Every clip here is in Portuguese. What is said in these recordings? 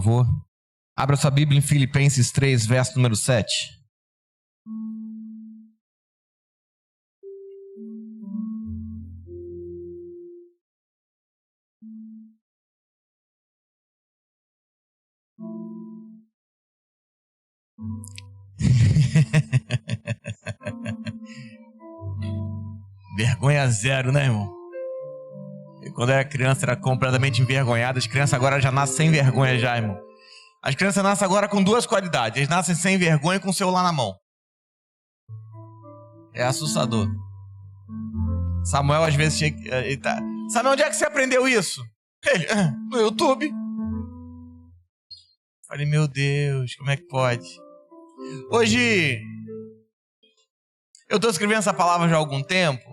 Por favor, abra sua Bíblia em Filipenses 3, verso número 7. Vergonha zero, né, irmão? E quando eu era criança, era completamente envergonhado. As crianças agora já nascem sem vergonha já, irmão. As crianças nascem agora com duas qualidades. Eles nascem sem vergonha e com o celular na mão. É assustador. Samuel às vezes chega... Samuel, onde é que você aprendeu isso? Ele, no YouTube. Falei, meu Deus, como é que pode? Hoje, eu estou escrevendo essa palavra já há algum tempo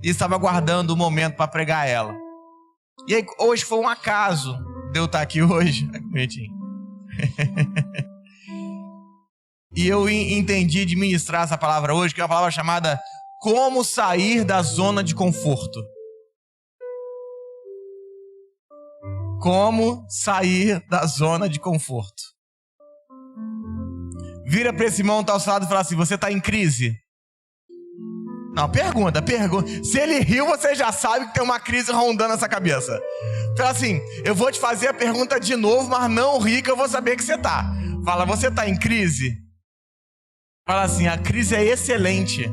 e estava aguardando o momento para pregar ela. E aí, hoje foi um acaso de eu estar aqui hoje. E eu entendi de ministrar essa palavra hoje, que é uma palavra chamada Como Sair da Zona de Conforto. Como sair da zona de conforto. Vira para esse irmão que está ao seu lado e fala assim, você está em crise? Não, pergunta. Se ele riu, você já sabe que tem uma crise rondando essa cabeça. Fala assim, eu vou te fazer a pergunta de novo, mas não ri que eu vou saber que você está. Fala, você está em crise? Fala assim, a crise é excelente.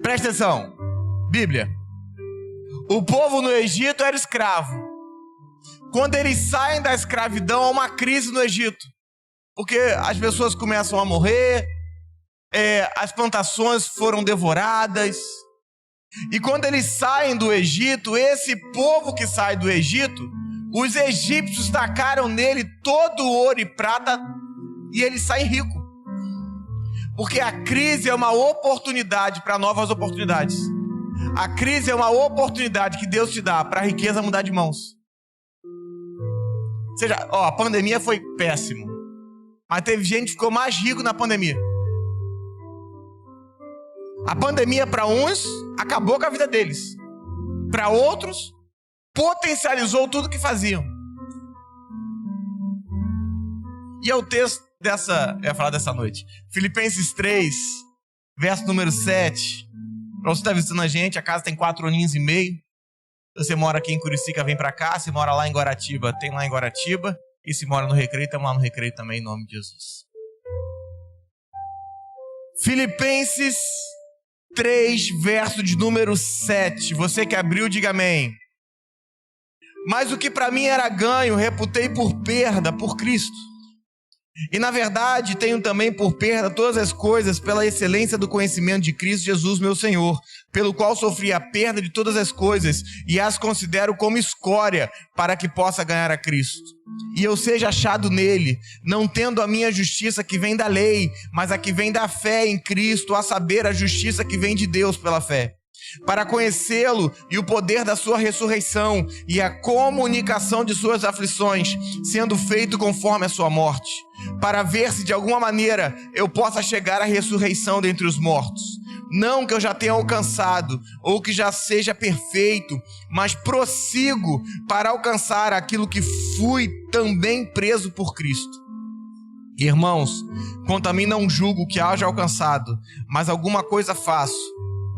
Presta atenção. Bíblia. O povo no Egito era escravo. Quando eles saem da escravidão, há uma crise no Egito. Porque as pessoas começam a morrer, as plantações foram devoradas. E quando eles saem do Egito, esse povo que sai do Egito, os egípcios tacaram nele todo o ouro e prata e ele sai rico. Porque a crise é uma oportunidade para novas oportunidades. A crise é uma oportunidade que Deus te dá para a riqueza mudar de mãos. Ou seja, a pandemia foi péssimo. Mas teve gente que ficou mais rico na pandemia. A pandemia para uns acabou com a vida deles. Para outros, potencializou tudo que faziam. E é o texto eu ia falar dessa noite. Filipenses 3, verso número 7. Para você estar visitando a gente, a casa tem 4 aninhos e meio. Você mora aqui em Curicica, vem para cá. Se mora lá em Guaratiba, tem lá em Guaratiba. E se mora no Recreio, tem lá no Recreio também, em nome de Jesus. Filipenses 3, verso de número 7. Você que abriu, diga amém. Mas o que para mim era ganho, reputei por perda por Cristo. E na verdade tenho também por perda todas as coisas pela excelência do conhecimento de Cristo Jesus meu Senhor, pelo qual sofri a perda de todas as coisas e as considero como escória para que possa ganhar a Cristo. E eu seja achado nele, não tendo a minha justiça que vem da lei, mas a que vem da fé em Cristo, a saber, a justiça que vem de Deus pela fé. Para conhecê-lo e o poder da sua ressurreição e a comunicação de suas aflições, sendo feito conforme a sua morte, para ver se de alguma maneira eu possa chegar à ressurreição dentre os mortos. Não que eu já tenha alcançado ou que já seja perfeito, mas prossigo para alcançar aquilo que fui também preso por Cristo. Irmãos, quanto a mim não julgo que haja alcançado, mas alguma coisa faço,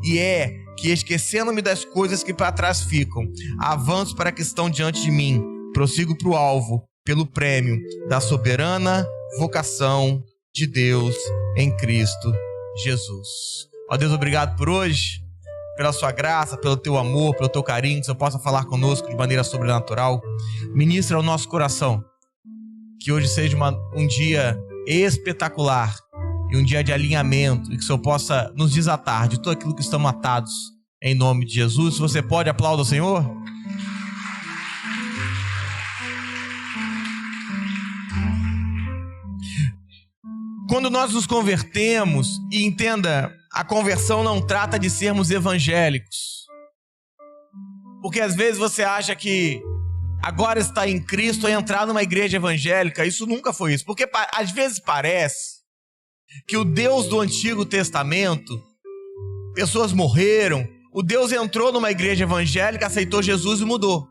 e é que, esquecendo-me das coisas que para trás ficam, avanço para a que estão diante de mim, prossigo para o alvo, pelo prêmio da soberana vocação de Deus em Cristo Jesus. Ó Deus, obrigado por hoje, pela sua graça, pelo teu amor, pelo teu carinho, que você possa falar conosco de maneira sobrenatural. Ministra ao nosso coração, que hoje seja um dia espetacular, e um dia de alinhamento, e que o Senhor possa nos desatar de tudo aquilo que estamos atados, em nome de Jesus. Se você pode, aplauda o Senhor. Quando nós nos convertemos, e entenda, a conversão não trata de sermos evangélicos, porque às vezes você acha que agora está em Cristo é entrar numa igreja evangélica. Isso nunca foi isso, porque às vezes parece que o Deus do Antigo Testamento, pessoas morreram, o Deus entrou numa igreja evangélica, aceitou Jesus e mudou.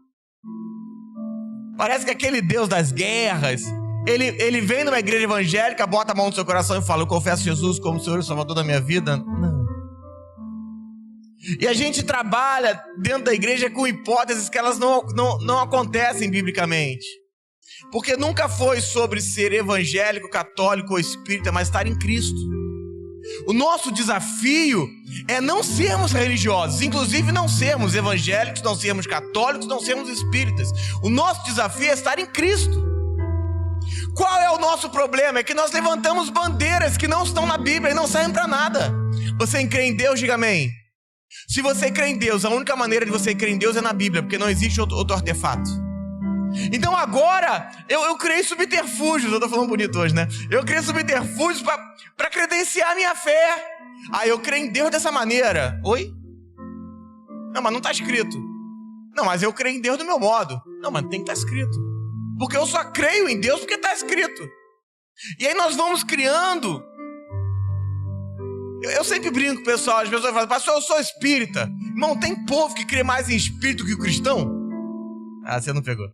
Parece que aquele Deus das guerras, ele vem numa igreja evangélica, bota a mão no seu coração e fala: eu confesso Jesus como Senhor e Salvador da minha vida. Não. E a gente trabalha dentro da igreja com hipóteses que elas não acontecem biblicamente. Porque nunca foi sobre ser evangélico, católico ou espírita, mas estar em Cristo. O nosso desafio é não sermos religiosos, inclusive não sermos evangélicos, não sermos católicos, não sermos espíritas. O nosso desafio é estar em Cristo. Qual é o nosso problema? É que nós levantamos bandeiras que não estão na Bíblia e não servem para nada. Você crê em Deus? Diga amém. Se você crê em Deus, a única maneira de você crer em Deus é na Bíblia, porque não existe outro artefato. Então agora, eu criei subterfúgios, eu tô falando bonito hoje, né? Eu criei subterfúgios para credenciar a minha fé. Eu creio em Deus dessa maneira. Oi? Não, mas não está escrito. Não, mas eu creio em Deus do meu modo. Não, mas tem que estar escrito. Porque eu só creio em Deus porque está escrito. E aí nós vamos criando. Eu sempre brinco, pessoal. As pessoas falam: pastor, eu sou espírita. Irmão, tem povo que crê mais em espírito que o cristão? Você não pegou.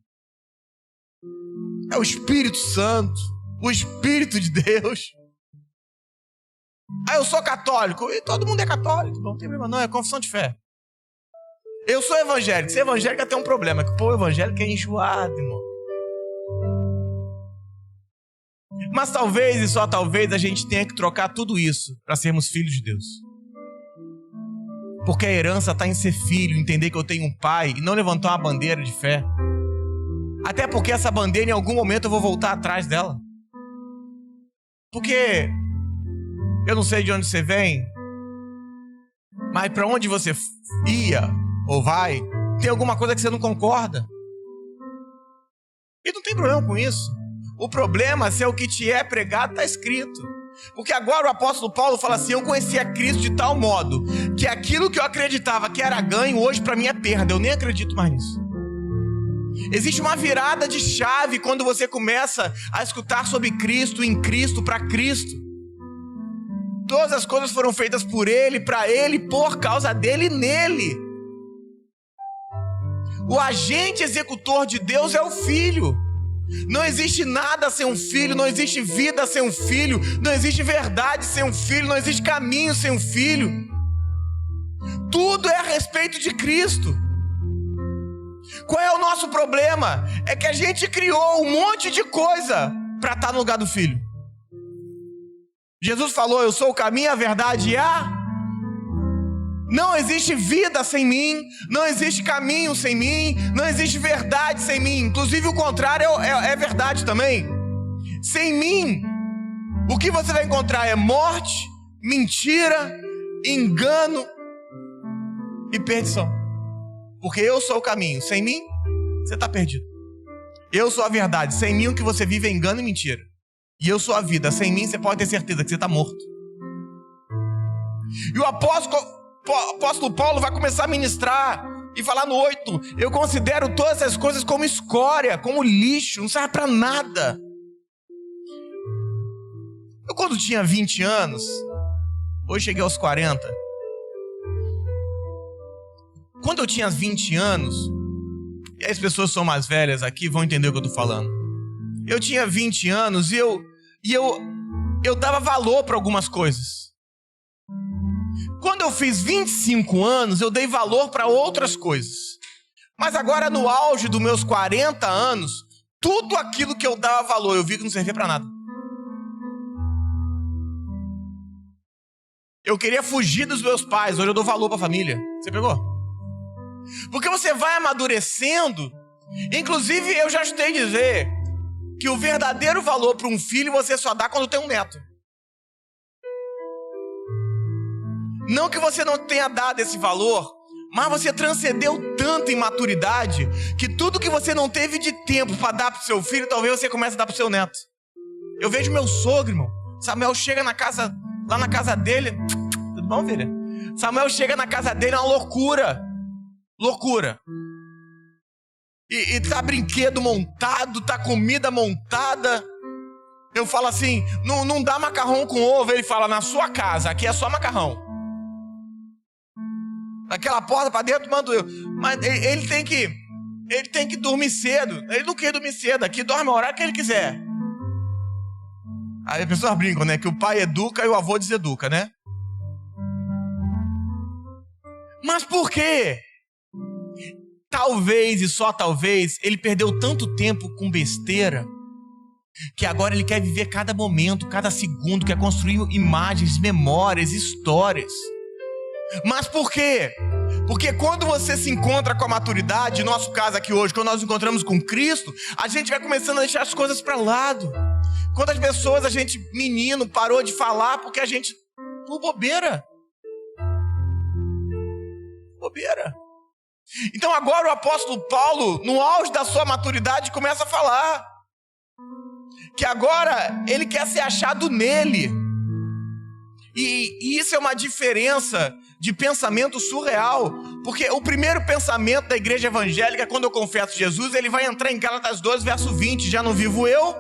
É o Espírito Santo, o Espírito de Deus. Eu sou católico. E todo mundo é católico. Não tem problema não, é confissão de fé. Eu sou evangélico. Ser evangélico tem um problema, que o povo evangélico é enjoado, irmão. Mas talvez, e só talvez, a gente tenha que trocar tudo isso para sermos filhos de Deus. Porque a herança está em ser filho, entender que eu tenho um pai e não levantar uma bandeira de fé. Até porque essa bandeira, em algum momento, eu vou voltar atrás dela. Porque eu não sei de onde você vem, mas para onde você ia ou vai, tem alguma coisa que você não concorda. E não tem problema com isso. O problema é se o que te é pregado está escrito. Porque agora o apóstolo Paulo fala assim: eu conheci a Cristo de tal modo que aquilo que eu acreditava que era ganho, hoje para mim é perda. Eu nem acredito mais nisso. Existe uma virada de chave quando você começa a escutar sobre Cristo, em Cristo, para Cristo. Todas as coisas foram feitas por Ele, para Ele, por causa dEle e nele. O agente executor de Deus é o Filho. Não existe nada sem um filho, não existe vida sem um filho, não existe verdade sem um filho, não existe caminho sem um filho. Tudo é a respeito de Cristo. Qual é o nosso problema? É que a gente criou um monte de coisa para estar no lugar do Filho. Jesus falou: eu sou o caminho, a verdade e a... Não existe vida sem mim, não existe caminho sem mim, não existe verdade sem mim. Inclusive o contrário é verdade também. Sem mim, o que você vai encontrar é morte, mentira, engano e perdição. Porque eu sou o caminho, sem mim, você está perdido. Eu sou a verdade, sem mim o que você vive é engano e mentira. E eu sou a vida, sem mim você pode ter certeza que você está morto. E o apóstolo Paulo vai começar a ministrar e falar no 8: eu considero todas essas coisas como escória, como lixo, não serve para nada. Eu quando tinha 20 anos, hoje cheguei aos 40. Quando eu tinha 20 anos, e as pessoas são mais velhas aqui vão entender o que eu estou falando. Eu tinha 20 anos e eu dava valor para algumas coisas. Quando eu fiz 25 anos, eu dei valor para outras coisas. Mas agora, no auge dos meus 40 anos, tudo aquilo que eu dava valor, eu vi que não servia para nada. Eu queria fugir dos meus pais, hoje eu dou valor para a família. Você pegou? Porque você vai amadurecendo. Inclusive, eu já escutei dizer que o verdadeiro valor para um filho você só dá quando tem um neto. Não que você não tenha dado esse valor, mas você transcendeu tanto em maturidade que tudo que você não teve de tempo para dar para o seu filho, talvez você comece a dar para o seu neto. Eu vejo meu sogro, irmão. Samuel chega na casa, lá na casa dele. Tudo bom, filha? Samuel chega na casa dele, é uma loucura. Loucura. E tá brinquedo montado, tá comida montada. Eu falo assim: não dá macarrão com ovo. Ele fala: na sua casa, aqui é só macarrão. Daquela porta para dentro, mando eu. Mas ele tem que dormir cedo. Ele não quer dormir cedo. Aqui dorme a hora que ele quiser. Aí as pessoas brincam, né? Que o pai educa e o avô deseduca, né? Mas por quê? Talvez, e só talvez, ele perdeu tanto tempo com besteira, que agora ele quer viver cada momento, cada segundo, quer construir imagens, memórias, histórias. Mas por quê? Porque quando você se encontra com a maturidade, no nosso caso aqui hoje, quando nós nos encontramos com Cristo, a gente vai começando a deixar as coisas para lado. Quantas pessoas a gente, menino, parou de falar porque a gente... por bobeira. Bobeira. Então agora o apóstolo Paulo, no auge da sua maturidade, começa a falar que agora ele quer ser achado nele. E isso é uma diferença de pensamento surreal, porque o primeiro pensamento da igreja evangélica, quando eu confesso Jesus, ele vai entrar em Gálatas 12, verso 20, já não vivo eu,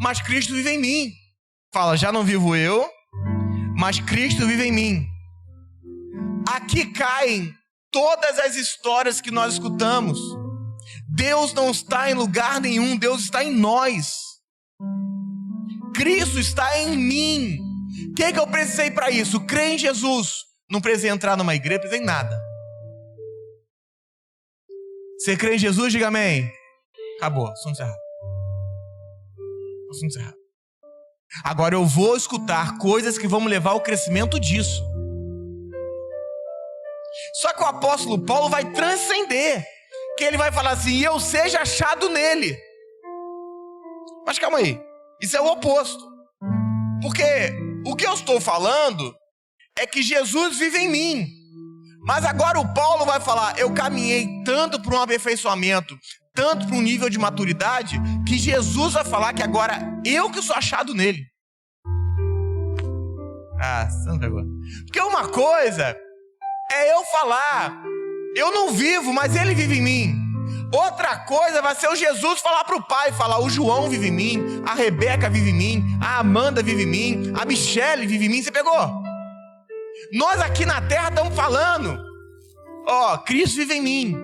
mas Cristo vive em mim. Fala, já não vivo eu, mas Cristo vive em mim. Aqui caem todas as histórias que nós escutamos. Deus não está em lugar nenhum, Deus está em nós. Cristo está em mim. O que eu precisei para isso? Crer em Jesus. Não precisei entrar numa igreja, não precisei em nada. Você crê em Jesus? Diga amém. Acabou, assunto encerrado. Assunto encerrado. Agora eu vou escutar coisas que vão me levar ao crescimento disso. Só que o apóstolo Paulo vai transcender, que ele vai falar assim, eu seja achado nele. Mas calma aí, isso é o oposto. Porque o que eu estou falando é que Jesus vive em mim. Mas agora o Paulo vai falar, eu caminhei tanto para um aperfeiçoamento, tanto para um nível de maturidade, que Jesus vai falar que agora eu que sou achado nele. Ah, você não pegou. Porque uma coisa é eu falar, eu não vivo, mas ele vive em mim. Outra coisa vai ser o Jesus falar para o Pai, falar, o João vive em mim, a Rebeca vive em mim, a Amanda vive em mim, a Michele vive em mim. Você pegou? Nós aqui na terra estamos falando, ó, Cristo vive em mim.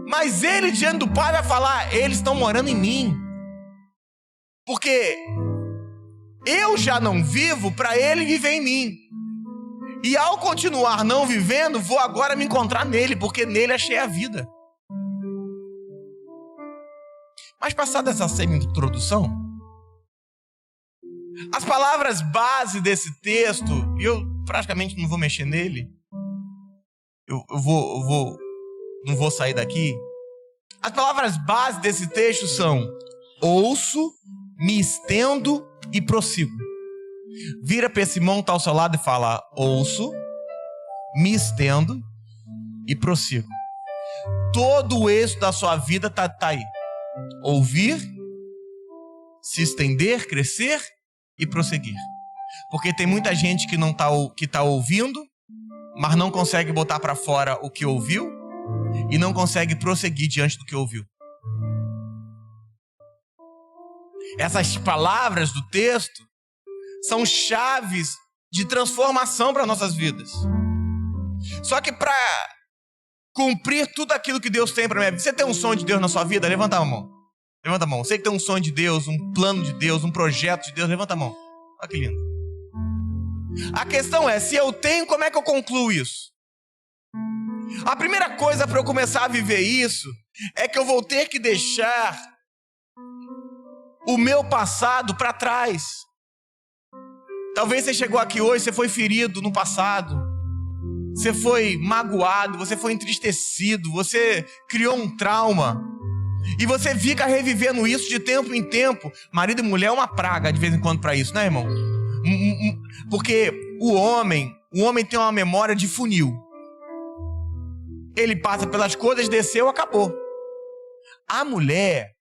Mas ele diante do Pai vai falar, eles estão morando em mim. Porque eu já não vivo para ele viver em mim. E ao continuar não vivendo, vou agora me encontrar nele, porque nele achei a vida. Mas passada essa semi-introdução, as palavras base desse texto, e eu praticamente não vou mexer nele, não vou sair daqui. As palavras base desse texto são: ouço, me estendo e prossigo. Vira para esse irmão que está ao seu lado e fala: ouço, me estendo e prossigo. Todo o êxito da sua vida tá aí. Ouvir, se estender, crescer e prosseguir. Porque tem muita gente que tá ouvindo, mas não consegue botar para fora o que ouviu e não consegue prosseguir diante do que ouviu. Essas palavras do texto são chaves de transformação para nossas vidas. Só que para cumprir tudo aquilo que Deus tem para minha vida, você tem um sonho de Deus na sua vida? Levanta a mão. Levanta a mão. Você que tem um sonho de Deus, um plano de Deus, um projeto de Deus, levanta a mão. Olha que lindo. A questão é, se eu tenho, como é que eu concluo isso? A primeira coisa para eu começar a viver isso é que eu vou ter que deixar o meu passado para trás. Talvez você chegou aqui hoje, você foi ferido no passado, você foi magoado, você foi entristecido, você criou um trauma e você fica revivendo isso de tempo em tempo. Marido e mulher é uma praga de vez em quando para isso, né, irmão? Porque o homem tem uma memória de funil. Ele passa pelas coisas, desceu, acabou. A mulher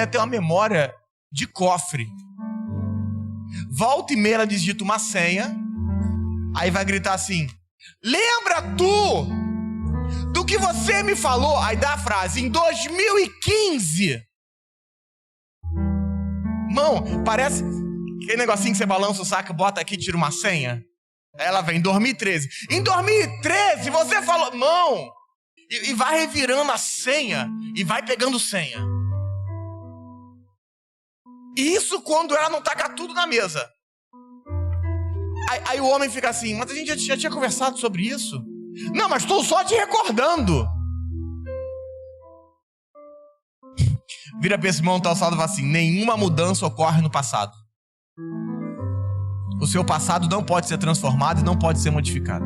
tem uma memória de cofre. Volta e meia ela digita uma senha, aí vai gritar assim: lembra tu do que você me falou? Aí dá a frase, em 2015. Irmão, parece aquele negocinho que você balança o saco, bota aqui e tira uma senha. Ela vem em 2013. Em 2013 você falou, não. E vai revirando a senha e vai pegando senha. Isso quando ela não taca tudo na mesa. Aí o homem fica assim, mas a gente já tinha conversado sobre isso. Não, mas estou só te recordando. Vira pra esse irmão tal saldo e fala assim, nenhuma mudança ocorre no passado. O seu passado não pode ser transformado e não pode ser modificado.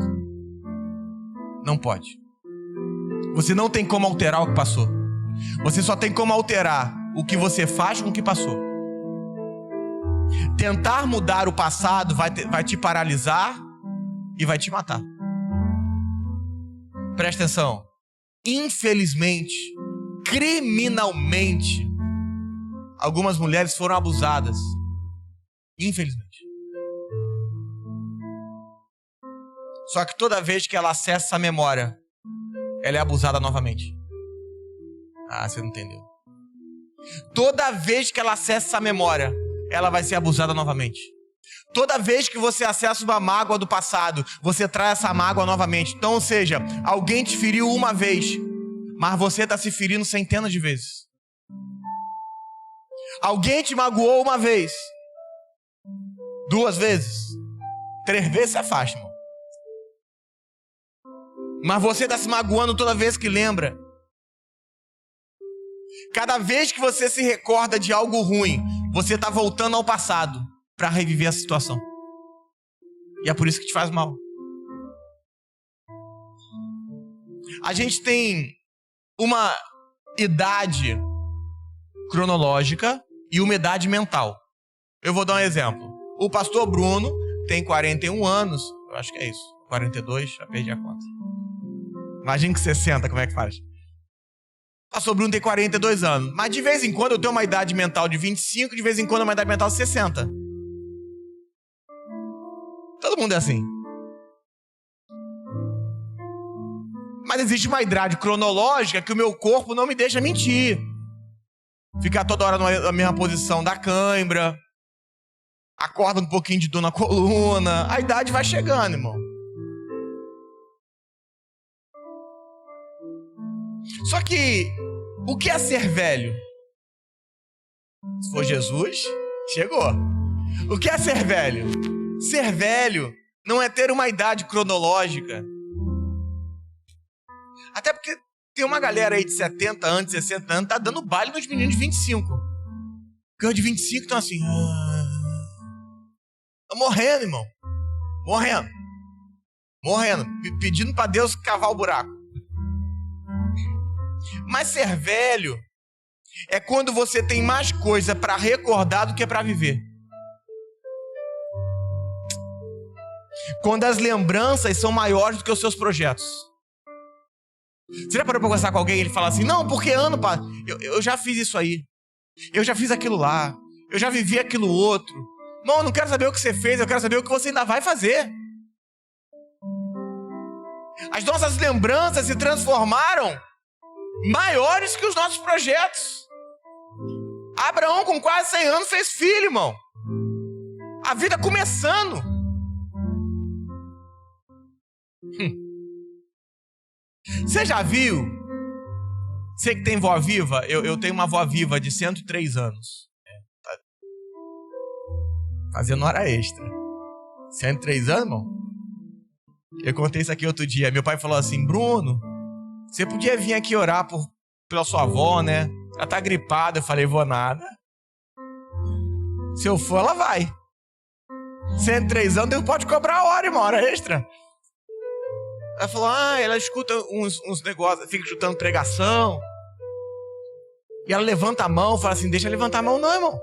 Não pode. Você não tem como alterar o que passou. Você só tem como alterar o que você faz com o que passou. Tentar mudar o passado vai te paralisar e vai te matar. Presta atenção. Infelizmente, criminalmente, algumas mulheres foram abusadas. Infelizmente. Só que toda vez que ela acessa essa memória, ela é abusada novamente. Ah, você não entendeu. Toda vez que ela acessa essa memória, ela vai ser abusada novamente. Toda vez que você acessa uma mágoa do passado, você traz essa mágoa novamente. Então, ou seja, alguém te feriu uma vez, mas você está se ferindo centenas de vezes. Alguém te magoou uma vez, 2 vezes, 3 vezes se afasta, irmão. Mas você está se magoando toda vez que lembra. Cada vez que você se recorda de algo ruim, você está voltando ao passado para reviver a situação. E é por isso que te faz mal. A gente tem uma idade cronológica e uma idade mental. Eu vou dar um exemplo. O pastor Bruno tem 41 anos. Eu acho que é isso. 42, já perdi a conta. Imagina que 60, como é que faz? O pastor Bruno tem 42 anos. Mas de vez em quando eu tenho uma idade mental de 25, de vez em quando uma idade mental de 60. Todo mundo é assim. Mas existe uma idade cronológica que o meu corpo não me deixa mentir. Ficar toda hora na mesma posição da cãibra. Acorda um pouquinho de dor na coluna. A idade vai chegando, irmão. Só que, o que é ser velho? Se for Jesus, chegou. O que é ser velho? Ser velho não é ter uma idade cronológica. Até porque tem uma galera aí de 70 anos, 60 anos, tá dando baile nos meninos de 25. Porque os de 25 estão assim... Estão morrendo, irmão. Morrendo. Pedindo pra Deus cavar o buraco. Mas ser velho é quando você tem mais coisa para recordar do que para viver. Quando as lembranças são maiores do que os seus projetos. Você já parou para conversar com alguém e ele fala assim, não, porque ano, pá, eu já fiz isso aí. Eu já fiz aquilo lá. Eu já vivi aquilo outro. Não, eu não quero saber o que você fez, eu quero saber o que você ainda vai fazer. As nossas lembranças se transformaram maiores que os nossos projetos. Abraão, com quase 100 anos, fez filho, irmão. A vida começando. Você já viu? Você que tem vó viva? Eu tenho uma vó viva de 103 anos. Tá fazendo hora extra. 103 anos, irmão? Eu contei isso aqui outro dia. Meu pai falou assim, Bruno, você podia vir aqui orar pela sua avó, né? Ela tá gripada. Eu falei, vou nada. Se eu for, ela vai. 103 anos, Deus pode cobrar a hora, irmão, hora extra. Ela falou, ela escuta uns negócios, fica escutando pregação. E ela levanta a mão, fala assim, deixa levantar a mão não, irmão.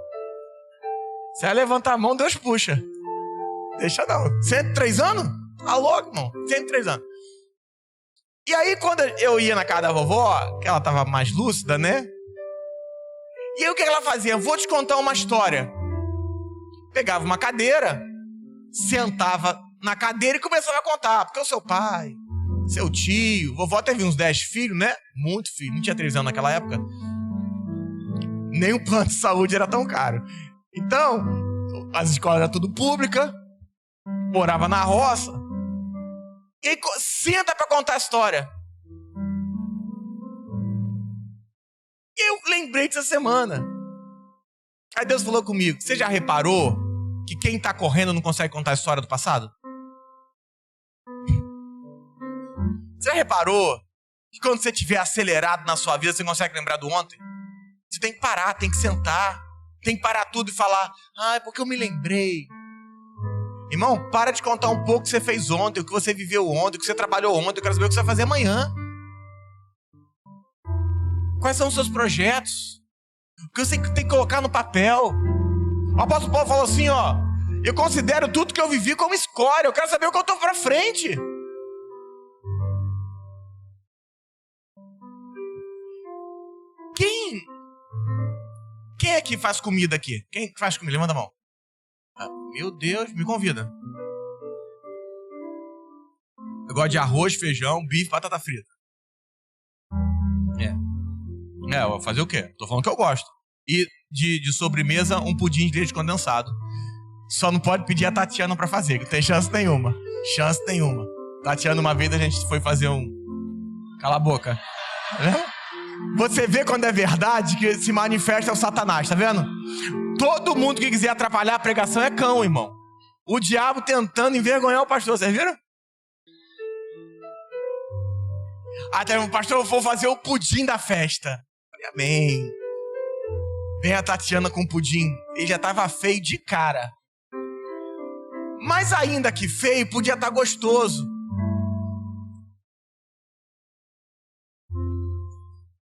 Se ela levantar a mão, Deus puxa. Deixa não. 103 anos? Tá louco, irmão. 103 anos. E aí, quando eu ia na casa da vovó, que ela tava mais lúcida, né? E aí, o que ela fazia? Vou te contar uma história. Pegava uma cadeira, sentava na cadeira e começava a contar. Porque o seu pai, seu tio, vovó teve uns 10 filhos, né? Muito filho, não tinha televisão naquela época. Nem o plano de saúde era tão caro. Então, as escolas eram tudo públicas. morava na roça. E aí, senta para contar a história. E eu lembrei dessa semana. Aí Deus falou comigo: você já reparou que quem está correndo não consegue contar a história do passado? Você já reparou que quando você estiver acelerado na sua vida, você não consegue lembrar do ontem? Você tem que parar, tem que sentar, tem que parar tudo e falar: é porque eu me lembrei. Irmão, para de contar um pouco o que você fez ontem, o que você viveu ontem, o que você trabalhou ontem. Eu quero saber o que você vai fazer amanhã. Quais são os seus projetos? O que você tem que colocar no papel? O apóstolo Paulo falou assim, eu considero tudo que eu vivi como escória. Eu quero saber o que eu estou para frente. Quem é que faz comida aqui? Quem faz comida? Levanta a mão. Meu Deus, me convida. Eu gosto de arroz, feijão, bife, batata frita. Eu vou fazer o quê? Tô falando que eu gosto. E de sobremesa, um pudim de leite condensado. Só não pode pedir a Tatiana pra fazer, que não tem chance nenhuma. Chance nenhuma. Tatiana, uma vez a gente foi fazer um... Cala a boca. Você vê quando é verdade que se manifesta o Satanás, tá vendo? Todo mundo que quiser atrapalhar a pregação é cão, irmão. O diabo tentando envergonhar o pastor, vocês viram? Até o pastor, eu vou fazer o pudim da festa. Amém. Vem a Tatiana com o pudim. Ele já tava feio de cara. Mas ainda que feio, podia estar gostoso.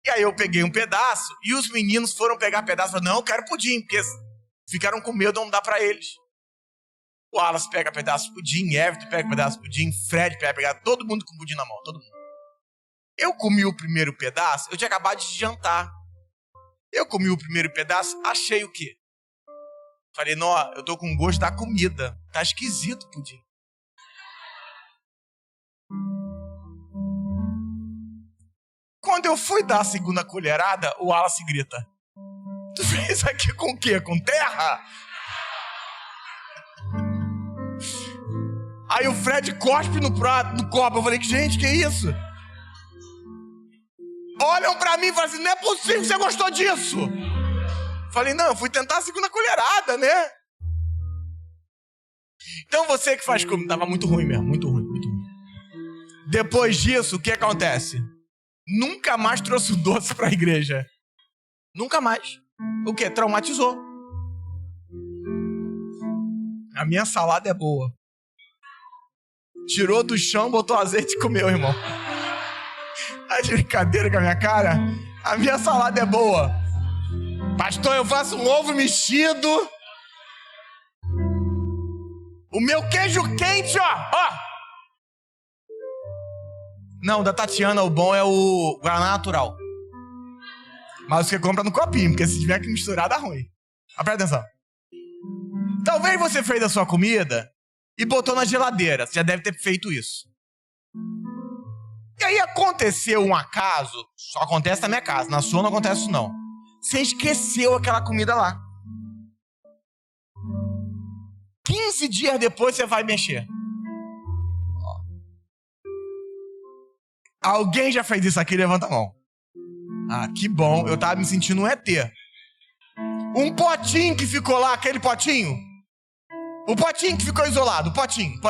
E aí eu peguei um pedaço e os meninos foram pegar pedaço e falaram: não, eu quero pudim, porque ficaram com medo de não dar pra eles. O Wallace pega pedaço de pudim, Everton pega pedaço de pudim, Fred pega todo mundo com pudim na mão, todo mundo. Eu comi o primeiro pedaço, eu tinha acabado de jantar. Eu comi o primeiro pedaço, achei o quê? Falei: não, eu tô com gosto da comida, tá esquisito o pudim. Quando eu fui dar a segunda colherada, o Wallace grita: tu fez aqui com o quê? Com terra? Aí o Fred cospe no prato, no copo. Eu falei: gente, que isso? Olham pra mim e falam assim: não é possível que você gostou disso. Falei: não, eu fui tentar a segunda colherada, né? Então você que faz comida, tava muito ruim mesmo, muito ruim, muito ruim. Depois disso, o que acontece? Nunca mais trouxe o doce pra igreja. Nunca mais. O quê? Traumatizou. A minha salada é boa. Tirou do chão, botou azeite e comeu, irmão. Tá de brincadeira com a minha cara? A minha salada é boa. Pastor, eu faço um ovo mexido. O meu queijo quente, ó. Não, da Tatiana, o bom é o Guaraná natural. Mas você compra no copinho, porque se tiver que misturar, dá ruim. Mas presta atenção. Talvez você fez a sua comida e botou na geladeira. Você já deve ter feito isso. E aí aconteceu um acaso. Só acontece na minha casa, na sua não acontece isso não. Você esqueceu aquela comida lá. 15 dias depois você vai mexer. Alguém já fez isso aqui? Levanta a mão. Que bom. Eu tava me sentindo um ET. Um potinho que ficou lá, aquele potinho. O potinho que ficou isolado. Potinho.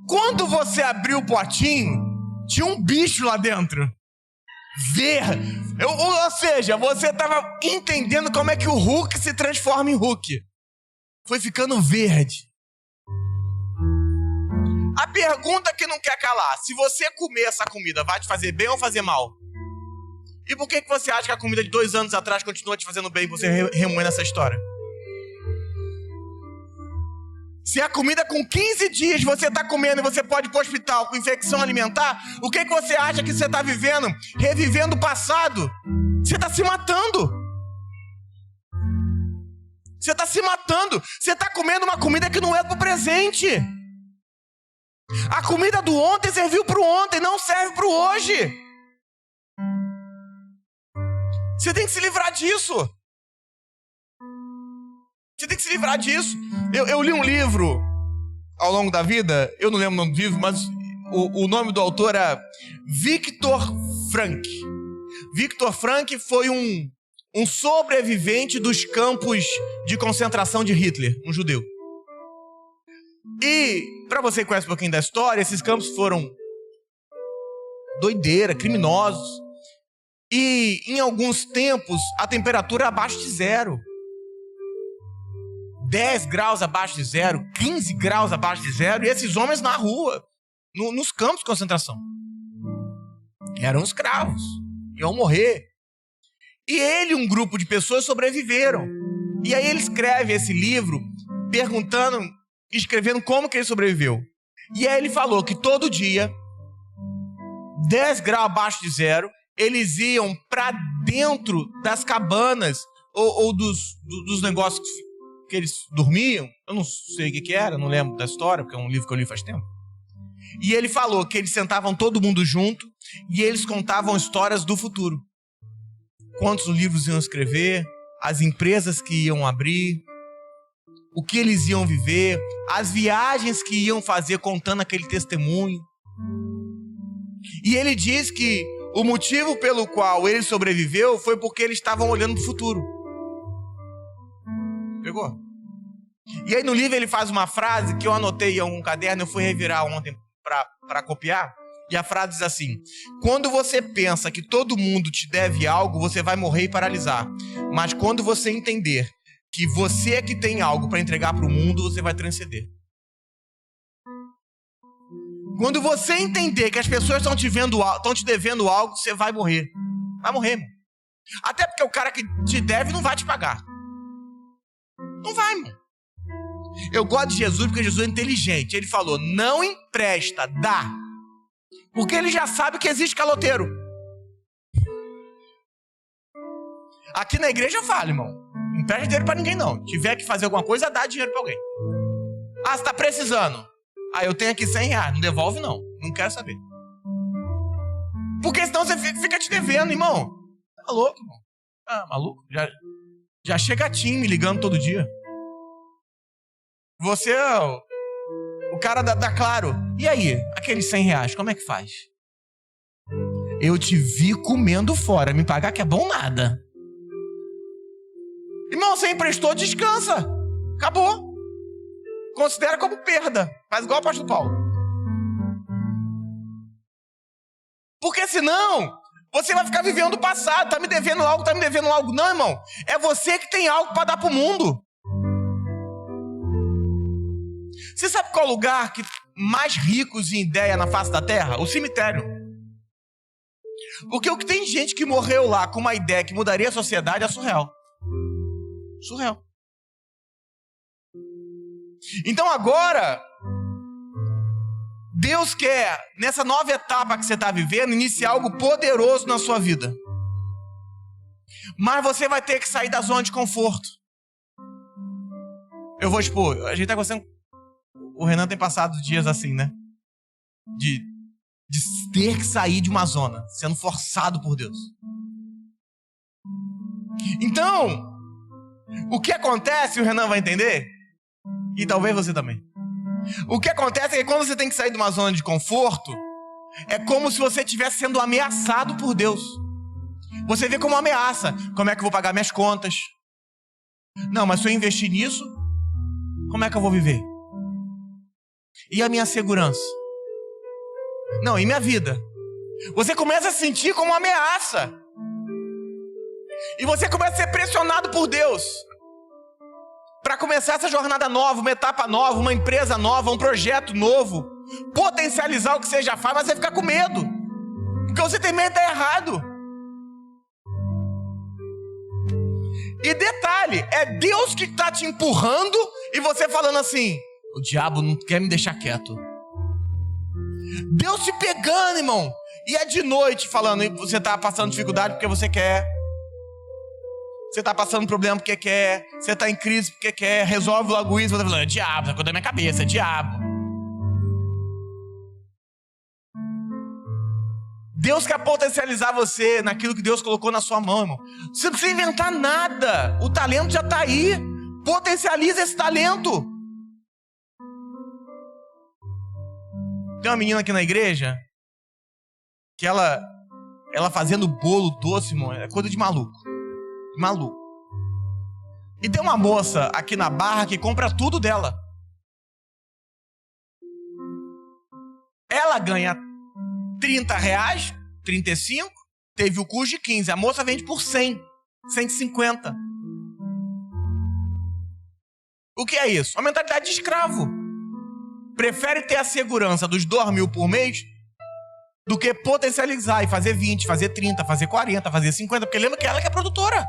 Quando você abriu o potinho, tinha um bicho lá dentro. Ou seja, você tava entendendo como é que o Hulk se transforma em Hulk. Foi ficando verde. A pergunta que não quer calar: se você comer essa comida, vai te fazer bem ou fazer mal? E por que você acha que a comida de 2 anos atrás continua te fazendo bem e você remoendo essa história? Se a comida com 15 dias você está comendo e você pode ir para o hospital com infecção alimentar, o que você acha que você está vivendo? Revivendo o passado. Você está se matando. Você está se matando. Você está comendo uma comida que não é para o presente. A comida do ontem serviu para o ontem, não serve para o hoje. Você tem que se livrar disso. Você tem que se livrar disso. Eu li um livro ao longo da vida, eu não lembro o nome do livro, mas o nome do autor é Viktor Frankl. Viktor Frankl foi um sobrevivente dos campos de concentração de Hitler, um judeu. E, para você que conhece um pouquinho da história, esses campos foram doideira, criminosos. E, em alguns tempos, a temperatura abaixo de zero. 10 graus abaixo de zero, 15 graus abaixo de zero, e esses homens na rua, nos campos de concentração. Eram escravos, iam morrer. E ele e um grupo de pessoas sobreviveram. E aí ele escreve esse livro escrevendo como que ele sobreviveu. E aí ele falou que todo dia, 10 graus abaixo de zero, eles iam para dentro das cabanas ou dos negócios que eles dormiam. Eu não sei o que era, não lembro da história, porque é um livro que eu li faz tempo. E ele falou que eles sentavam todo mundo junto e eles contavam histórias do futuro. Quantos livros iam escrever, as empresas que iam abrir, o que eles iam viver, as viagens que iam fazer contando aquele testemunho. E ele diz que o motivo pelo qual ele sobreviveu foi porque eles estavam olhando para o futuro. Pegou? E aí no livro ele faz uma frase que eu anotei em um caderno, eu fui revirar ontem para copiar. E a frase diz assim: quando você pensa que todo mundo te deve algo, você vai morrer e paralisar. Mas quando você entender que você é que tem algo para entregar para o mundo, você vai transcender. Quando você entender que as pessoas estão te devendo algo, você vai morrer. Vai morrer, mano. Até porque o cara que te deve não vai te pagar. Não vai, mano. Eu gosto de Jesus porque Jesus é inteligente. Ele falou, não empresta, dá. Porque ele já sabe que existe caloteiro. Aqui na igreja eu falo, irmão, não empresta dinheiro pra ninguém não. Tiver que fazer alguma coisa, dá dinheiro pra alguém. Ah, você tá precisando. Ah, eu tenho aqui 100 reais. Não devolve não. Não quero saber. Porque senão você fica te devendo, irmão. Tá louco, irmão. Ah, maluco? Já chega a time me ligando todo dia. Você é o cara da Claro. E aí, aqueles 100 reais, como é que faz? Eu te vi comendo fora. Me pagar que é bom nada. Irmão, você emprestou, descansa. Acabou. Considera como perda. Faz igual o apóstolo Paulo. Porque senão, você vai ficar vivendo o passado. Tá me devendo algo, tá me devendo algo. Não, irmão. É você que tem algo para dar pro mundo. Você sabe qual lugar que mais ricos em ideia na face da terra? O cemitério. Porque o que tem gente que morreu lá com uma ideia que mudaria a sociedade é surreal. Surreal. Então agora, Deus quer, nessa nova etapa que você está vivendo, iniciar algo poderoso na sua vida. Mas você vai ter que sair da zona de conforto. Eu vou expor, a gente está conversando. O Renan tem passado dias assim, né? De ter que sair de uma zona, sendo forçado por Deus. Então, o que acontece, o Renan vai entender, e talvez você também. O que acontece é que quando você tem que sair de uma zona de conforto, é como se você estivesse sendo ameaçado por Deus. Você vê como uma ameaça. Como é que eu vou pagar minhas contas? Não, mas se eu investir nisso, como é que eu vou viver? E a minha segurança? Não, e minha vida? Você começa a sentir como uma ameaça. E você começa a ser pressionado por Deus para começar essa jornada nova, uma etapa nova, uma empresa nova, um projeto novo. Potencializar o que você já faz, mas você fica com medo. Porque você tem medo de dar errado. E detalhe, é Deus que está te empurrando e você falando assim, o diabo não quer me deixar quieto. Deus te pegando, irmão. E é de noite falando, e você está passando dificuldade porque você quer. Você está passando problema porque quer. Você está em crise porque quer. Resolve logo isso. Você está falando, é diabo, tá coisa da minha cabeça, é diabo. Deus quer potencializar você naquilo que Deus colocou na sua mão, irmão. Você não precisa inventar nada. O talento já está aí. Potencializa esse talento. Tem uma menina aqui na igreja que ela fazendo bolo doce, mano, é coisa de maluco. Maluco. E tem uma moça aqui na Barra que compra tudo dela. Ela ganha R$30, 35, teve o custo de 15. A moça vende por 100, 150. O que é isso? Uma mentalidade de escravo. Prefere ter a segurança dos 2.000 por mês do que potencializar e fazer 20, fazer 30, fazer 40, fazer 50. Porque lembra que ela que é produtora.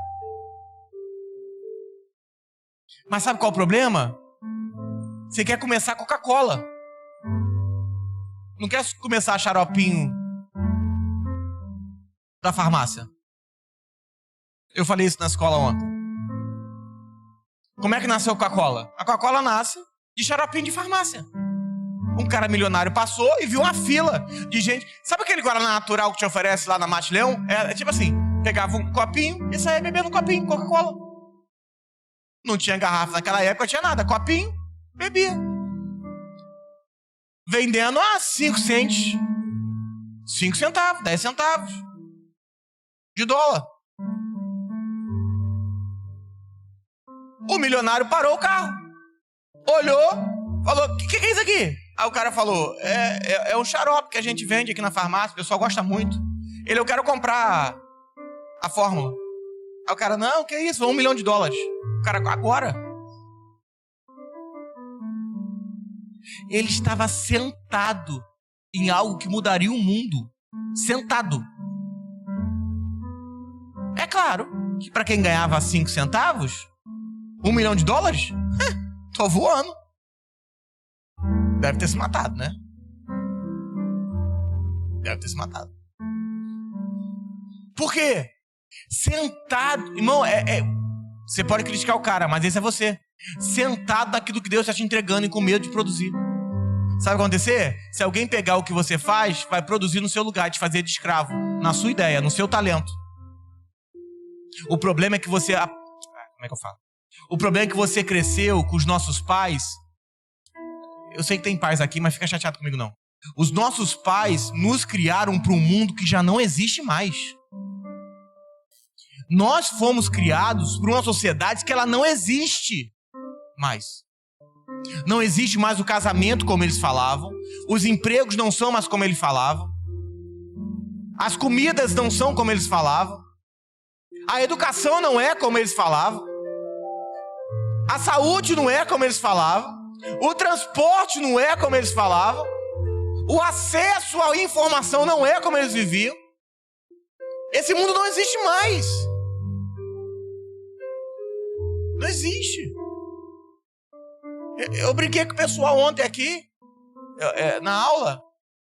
Mas sabe qual é o problema? Você quer começar a Coca-Cola. Não quer começar a xaropinho da farmácia. Eu falei isso na escola ontem. Como é que nasceu a Coca-Cola? A Coca-Cola nasce de xaropinho de farmácia. Um cara milionário passou e viu uma fila de gente. Sabe aquele Guaraná natural que te oferece lá na Mate Leão? É tipo assim, pegava um copinho e saía bebendo um copinho, Coca-Cola. Não tinha garrafa naquela época, não tinha nada. Copinho, bebia. Vendendo a 5 cents. 5 centavos, 10 centavos. De dólar. O milionário parou o carro. Olhou, falou, o que é isso aqui? Aí o cara falou, é um xarope que a gente vende aqui na farmácia, o pessoal gosta muito. Eu quero comprar a fórmula. Aí o cara, não, que é isso, $1 milhão. O cara, agora. Ele estava sentado em algo que mudaria o mundo. Sentado. É claro que para quem ganhava 5 centavos, $1 milhão, tô voando. Deve ter se matado, né? Deve ter se matado. Por quê? Sentado. Irmão, você pode criticar o cara, mas esse é você. Sentado naquilo que Deus está te entregando e com medo de produzir. Sabe o que vai acontecer? Se alguém pegar o que você faz, vai produzir no seu lugar, te fazer de escravo. Na sua ideia, no seu talento. O problema é que você... Como é que eu falo? O problema é que você cresceu com os nossos pais. Eu sei que tem pais aqui, mas fica chateado comigo não. Os nossos pais nos criaram para um mundo que já não existe mais. Nós fomos criados por uma sociedade que ela não existe mais. Não existe mais o casamento como eles falavam. Os empregos não são mais como eles falavam. As comidas não são como eles falavam. A educação não é como eles falavam. A saúde não é como eles falavam. O transporte não é como eles falavam. O acesso à informação não é como eles viviam. Esse mundo não existe mais. Não existe. Eu brinquei com o pessoal ontem aqui, na aula.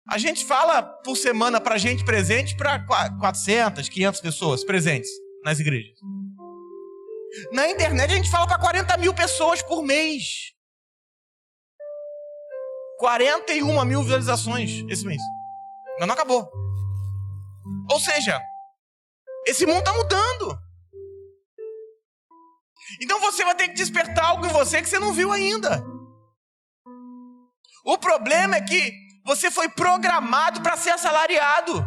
A gente fala por semana pra gente presente para 400, 500 pessoas presentes nas igrejas. Na internet a gente fala para 40 mil pessoas por mês. 41 mil visualizações esse mês. Mas não acabou. Ou seja, esse mundo está mudando. Então você vai ter que despertar algo em você que você não viu ainda. O problema é que você foi programado para ser assalariado.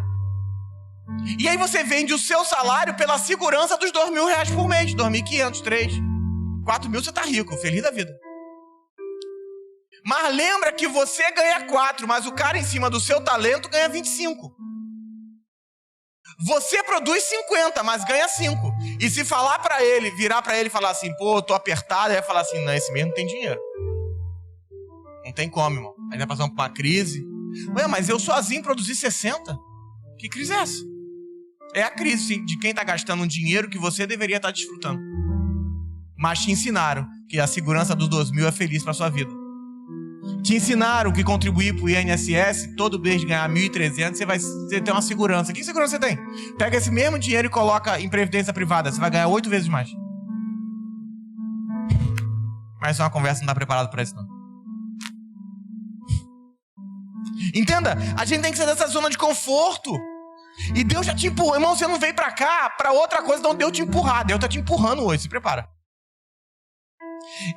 E aí você vende o seu salário pela segurança dos R$2.000 por mês. 2.500, 3, 4.000, você tá rico, feliz da vida. Mas lembra que você ganha 4, mas o cara em cima do seu talento ganha 25. Você produz 50, mas ganha 5. E se falar pra ele, virar pra ele e falar assim, pô, tô apertado, ele vai falar assim, não, esse mesmo não tem dinheiro. Não tem como, irmão. Aí vai passar por uma crise. Ué, mas eu sozinho produzi 60? Que crise é essa? É a crise de quem tá gastando um dinheiro que você deveria estar desfrutando. Mas te ensinaram que a segurança dos 2.000 é feliz pra sua vida. Te ensinaram que contribuir pro INSS, todo mês ganhar 1.300, você vai ter uma segurança. Que segurança você tem? Pega esse mesmo dinheiro e coloca em previdência privada, você vai ganhar 8 vezes mais. Mas é uma conversa, não tá preparado para isso não. Entenda, a gente tem que sair dessa zona de conforto. E Deus já te empurrou. Irmão, você não veio pra cá pra outra coisa, não. Deus te empurrar. Deus tá te empurrando hoje, se prepara.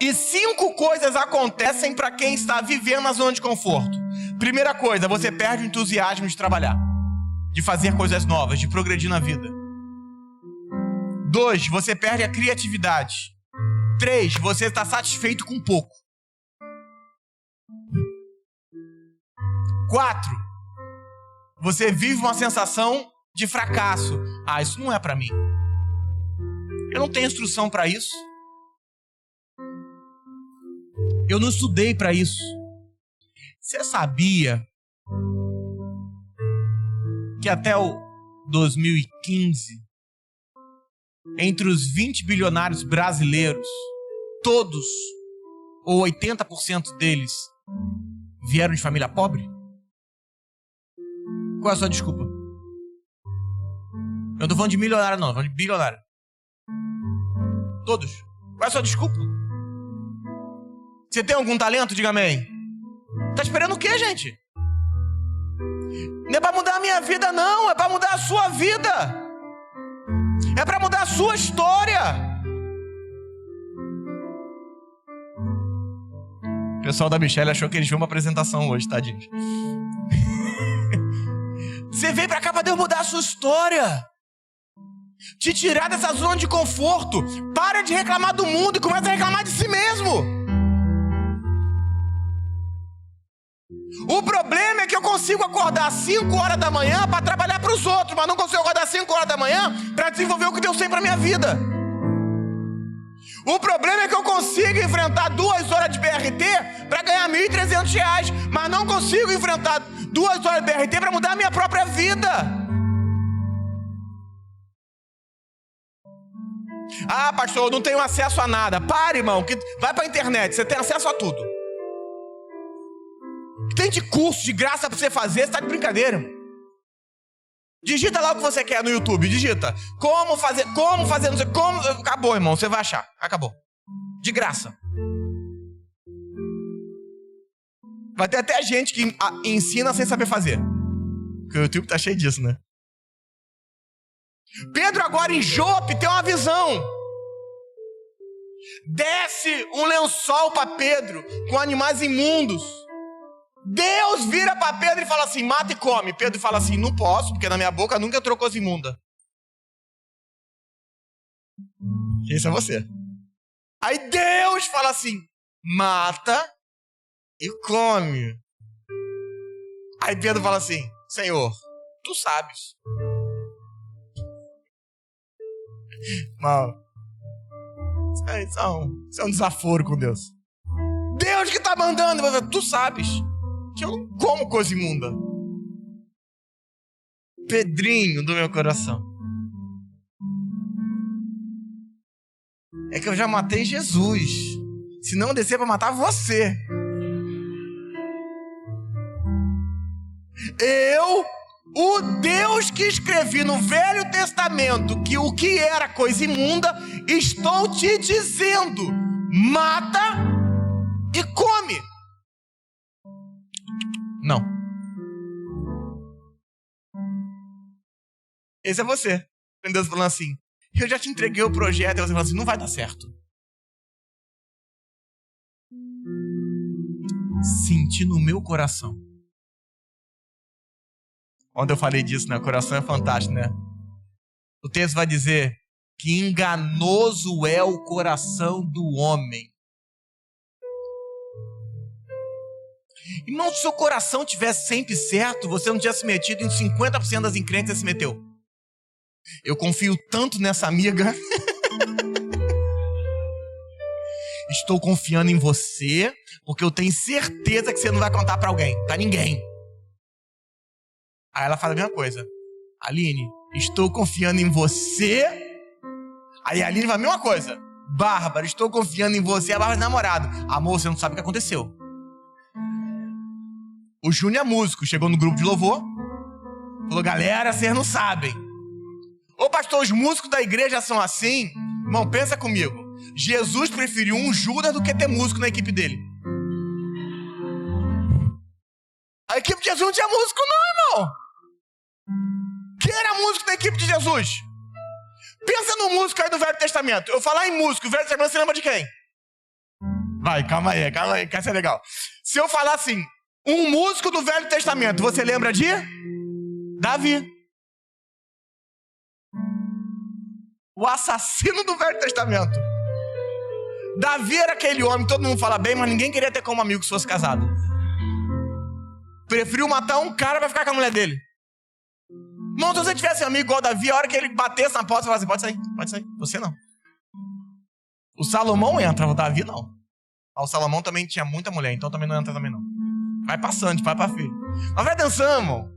E 5 coisas acontecem para quem está vivendo na zona de conforto. Primeira coisa, você perde o entusiasmo de trabalhar, de fazer coisas novas, de progredir na vida. 2, você perde a criatividade. 3, você está satisfeito com pouco. 4, você vive uma sensação de fracasso. Ah, isso não é para mim. Eu não tenho instrução para isso. Eu não estudei para isso. Você sabia que até o 2015, entre os 20 bilionários brasileiros, todos, ou 80% deles, vieram de família pobre? Qual é a sua desculpa? Eu não tô falando de milionário, não. Eu tô falando de bilionário. Todos. Qual é a sua desculpa? Você tem algum talento? Diga amém. Tá esperando o quê, gente? Não é pra mudar a minha vida, não. É pra mudar a sua vida. É pra mudar a sua história. O pessoal da Michelle achou que eles viram uma apresentação hoje, tadinho. Você veio pra cá pra Deus mudar a sua história. Te tirar dessa zona de conforto. Para de reclamar do mundo e começa a reclamar de si mesmo. O problema é que eu consigo acordar às 5 horas da manhã para trabalhar para os outros, mas não consigo acordar às 5 horas da manhã para desenvolver o que Deus tem para minha vida. O problema é que eu consigo enfrentar 2 horas de BRT para ganhar R$1.300, mas não consigo enfrentar 2 horas de BRT para mudar a minha própria vida. Ah, pastor, eu não tenho acesso a nada. Pare, irmão, que vai para a internet, você tem acesso a tudo. Tem de curso de graça pra você fazer, você tá de brincadeira. Digita lá o que você quer no YouTube, digita. Como fazer, não sei como. Acabou, irmão, você vai achar. Acabou. De graça. Vai ter até gente que ensina sem saber fazer. Porque o YouTube tá cheio disso, né? Pedro agora em Jope tem uma visão. Desce um lençol para Pedro com animais imundos. Deus vira para Pedro e fala assim, mata e come. Pedro fala assim, não posso, porque na minha boca nunca entrou coisa imunda. Esse é você. Aí Deus fala assim, mata e come. Aí Pedro fala assim, Senhor, tu sabes. Mano, isso é um desaforo com Deus. Deus que tá mandando, tu sabes que eu não como coisa imunda. Pedrinho do meu coração. É que eu já matei Jesus. Se não descer pra matar você. Eu, o Deus que escrevi no Velho Testamento que o que era coisa imunda, estou te dizendo, mata e come. Não. Esse é você. Deus falando assim, eu já te entreguei o projeto, e você fala assim, não vai dar certo. Senti no meu coração. Ontem eu falei disso, né? O coração é fantástico, né? O texto vai dizer que enganoso é o coração do homem. Irmão, se o seu coração tivesse sempre certo, você não tinha se metido em 50% das encrenças, você se meteu. Eu confio tanto nessa amiga. Estou confiando em você, porque eu tenho certeza que você não vai contar pra alguém, pra ninguém. Aí ela fala a mesma coisa. Aline, estou confiando em você. Aí a Aline fala a mesma coisa. Bárbara, estou confiando em você. A Bárbara é namorado. Amor, você não sabe o que aconteceu. O Júnior é músico, chegou no grupo de louvor, falou, galera, vocês não sabem. Ô pastor, os músicos da igreja são assim? Irmão, pensa comigo. Jesus preferiu um Judas do que ter músico na equipe dele. A equipe de Jesus não tinha músico não, irmão. Quem era músico da equipe de Jesus? Pensa no músico aí do Velho Testamento. Eu falar em músico, o Velho Testamento, você lembra de quem? Vai, calma aí, que essa é legal. Se eu falar assim, um músico do Velho Testamento, você lembra de? Davi. O assassino do Velho Testamento. Davi era aquele homem, todo mundo fala bem, mas ninguém queria ter como amigo se fosse casado. Preferiu matar um cara pra ficar com a mulher dele. Irmão, se você tivesse um amigo igual Davi, a hora que ele batesse na porta, você falasse, pode sair. Você não. O Salomão entra, o Davi não. O Salomão também tinha muita mulher, então também não entra também não. Vai passando, pai pra filho. Mas vai dançando, irmão.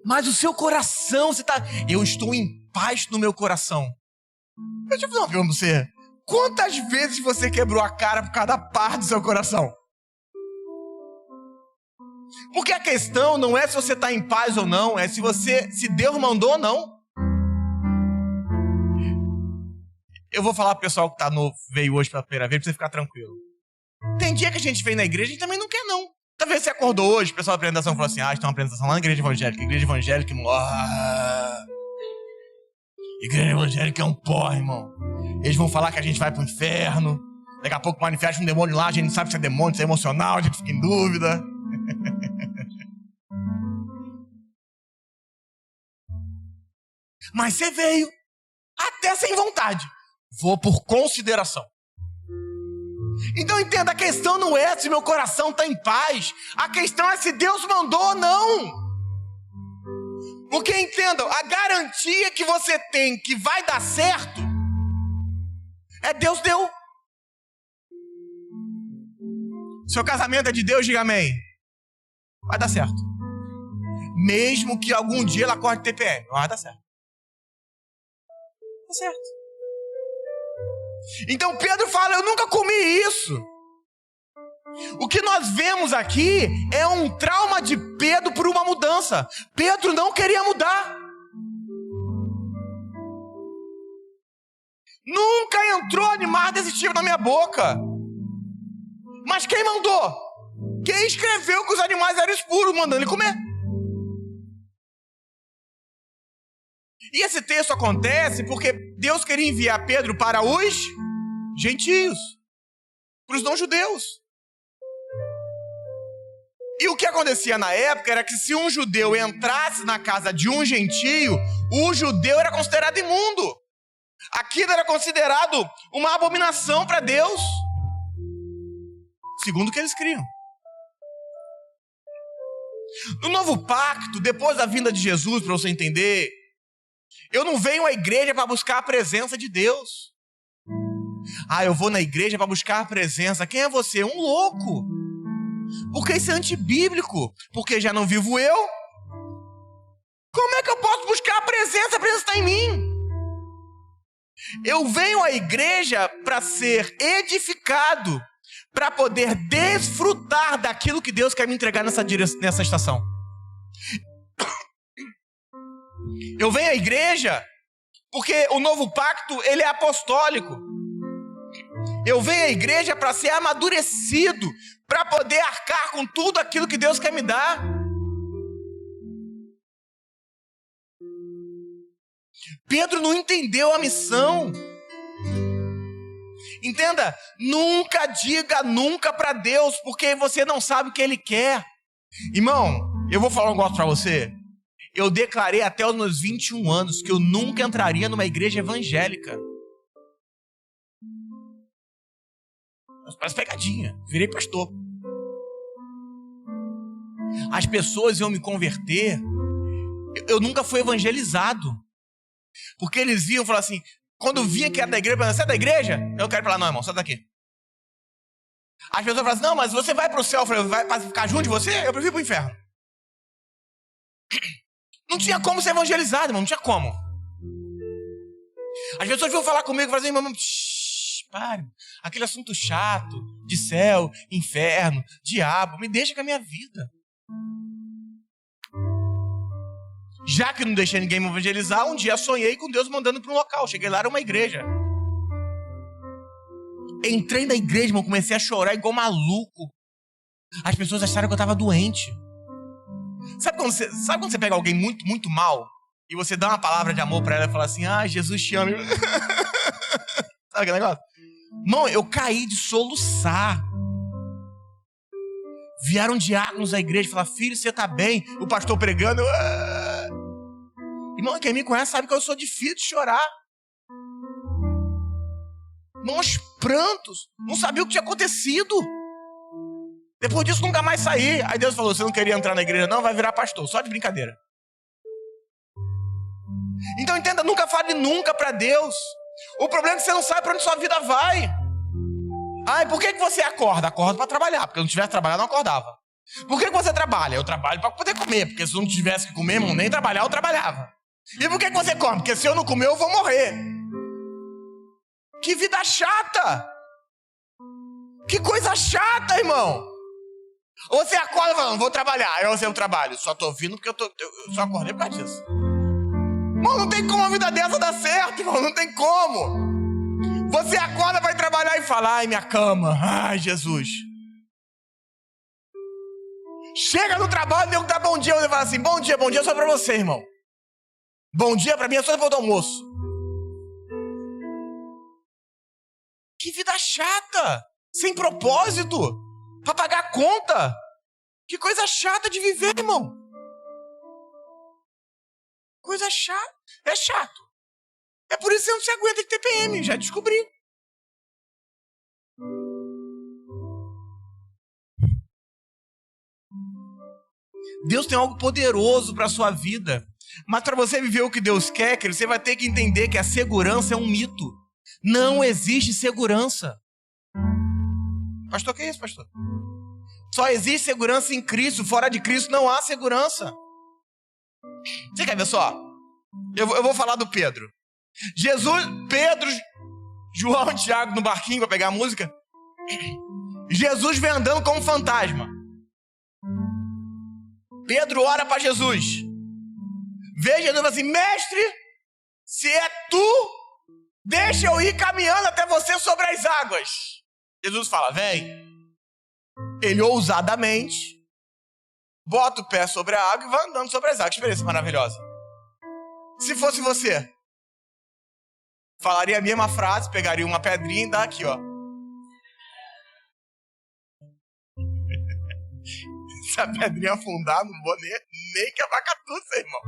Mas o seu coração, você tá... Eu estou em paz no meu coração. Deixa eu fazer uma pergunta pra você. Quantas vezes você quebrou a cara por cada parte do seu coração? Porque a questão não é se você está em paz ou não, é se Deus mandou ou não. Eu vou falar pro pessoal que tá novo, veio hoje pela primeira vez, pra você ficar tranquilo. Tem dia que a gente vem na igreja e a gente também não quer, não. Talvez você acordou hoje, o pessoal da apresentação falou assim, tem uma apresentação lá na igreja evangélica. Igreja evangélica é um porra, irmão. Eles vão falar que a gente vai pro inferno. Daqui a pouco manifesta um demônio lá, a gente não sabe se é demônio, se é emocional, a gente fica em dúvida. Mas você veio, até sem vontade. Vou por consideração. Então entenda, a questão não é se meu coração está em paz. A questão é se Deus mandou ou não. Porque entendam, a garantia que você tem que vai dar certo, é Deus deu. Seu casamento é de Deus, diga amém. Vai dar certo. Mesmo que algum dia ela corte TPM, vai dar certo. Tá certo. Então Pedro fala, eu nunca comi isso. O que nós vemos aqui é um trauma de Pedro por uma mudança. Pedro não queria mudar. Nunca entrou animal desse tipo na minha boca. Mas quem mandou? Quem escreveu que os animais eram expuros, mandando ele comer? E esse texto acontece porque Deus queria enviar Pedro para os gentios, para os não-judeus. E o que acontecia na época era que se um judeu entrasse na casa de um gentio, o judeu era considerado imundo. Aquilo era considerado uma abominação para Deus, segundo o que eles criam. No novo pacto, depois da vinda de Jesus, para você entender, eu não venho à igreja para buscar a presença de Deus. Eu vou na igreja para buscar a presença. Quem é você? Um louco. Porque isso é antibíblico. Porque já não vivo eu. Como é que eu posso buscar a presença? A presença está em mim. Eu venho à igreja para ser edificado, para poder desfrutar daquilo que Deus quer me entregar nessa estação. Eu venho à igreja porque o novo pacto, ele é apostólico. Eu venho à igreja para ser amadurecido, para poder arcar com tudo aquilo que Deus quer me dar. Pedro não entendeu a missão. Entenda, nunca diga nunca para Deus, porque você não sabe o que Ele quer. Irmão, eu vou falar um negócio para você. Eu declarei até os meus 21 anos que eu nunca entraria numa igreja evangélica. Parece pegadinha, virei pastor. As pessoas iam me converter. Eu nunca fui evangelizado. Porque eles viam e falavam assim, quando vinha que era da igreja, você é da igreja? Eu quero falar, não, irmão, sai daqui. As pessoas falavam assim, não, mas você vai para o céu. Eu falei, vai para ficar junto de você? Eu prefiro ir para o inferno. Não tinha como ser evangelizado, irmão, não tinha como. As pessoas vinham falar comigo e falavam assim, irmão, pare, aquele assunto chato de céu, inferno, diabo, me deixa com a minha vida. Já que não deixei ninguém me evangelizar, um dia sonhei com Deus mandando para um local. Cheguei lá, era uma igreja. Entrei na igreja, irmão, comecei a chorar igual maluco. As pessoas acharam que eu estava doente. Sabe quando você pega alguém muito, muito mal e você dá uma palavra de amor para ela e fala assim, Jesus te ama. Sabe aquele negócio? Irmão, eu caí de soluçar. Vieram diáconos à igreja e falaram: filho, você tá bem? O pastor pregando. Irmão, quem me conhece sabe que eu sou difícil de chorar. Irmão, os prantos. Não sabia o que tinha acontecido. Depois disso, nunca mais saí. Aí Deus falou: você não queria entrar na igreja? Não, vai virar pastor. Só de brincadeira. Então entenda, nunca fale nunca para Deus. O problema é que você não sabe para onde sua vida vai. Ai, por que você acorda? Acordo para trabalhar, porque se eu não tivesse trabalhado, não acordava. Por que você trabalha? Eu trabalho para poder comer, porque se eu não tivesse que comer, irmão, nem trabalhar, eu trabalhava. E por que você come? Porque se eu não comer, eu vou morrer. Que vida chata! Que coisa chata, irmão! Ou você acorda falando: vou trabalhar. Aí eu trabalho. Só tô vindo porque eu só acordei por causa disso. Irmão, não tem como a vida dessa dar certo, irmão. Não tem como. Você acorda, vai trabalhar e fala: ai, minha cama. Ai, Jesus. Chega no trabalho, Deus dá bom dia. Você fala assim: bom dia só pra você, irmão. Bom dia pra mim é só depois do almoço. Que vida chata. Sem propósito. Pra pagar a conta. Que coisa chata de viver, irmão. Coisa chata. É chato. É por isso que você não se aguenta de TPM. Já descobri. Deus tem algo poderoso para a sua vida. Mas para você viver o que Deus quer, você vai ter que entender que a segurança é um mito. Não existe segurança. Pastor, o que é isso, pastor? Só existe segurança em Cristo. Fora de Cristo não há segurança. Você quer ver só? Eu vou falar do Pedro. Jesus, Pedro, João e Tiago no barquinho para pegar a música. Jesus vem andando como fantasma. Pedro ora para Jesus. Vê Jesus e fala assim: mestre, se é tu, deixa eu ir caminhando até você sobre as águas. Jesus fala: vem. Ele ousadamente bota o pé sobre a água e vai andando sobre as águas. Que experiência maravilhosa. Se fosse você, falaria a mesma frase, pegaria uma pedrinha e dá aqui, ó. Se a pedrinha afundar, não vou nem que a vaca tussa, irmão.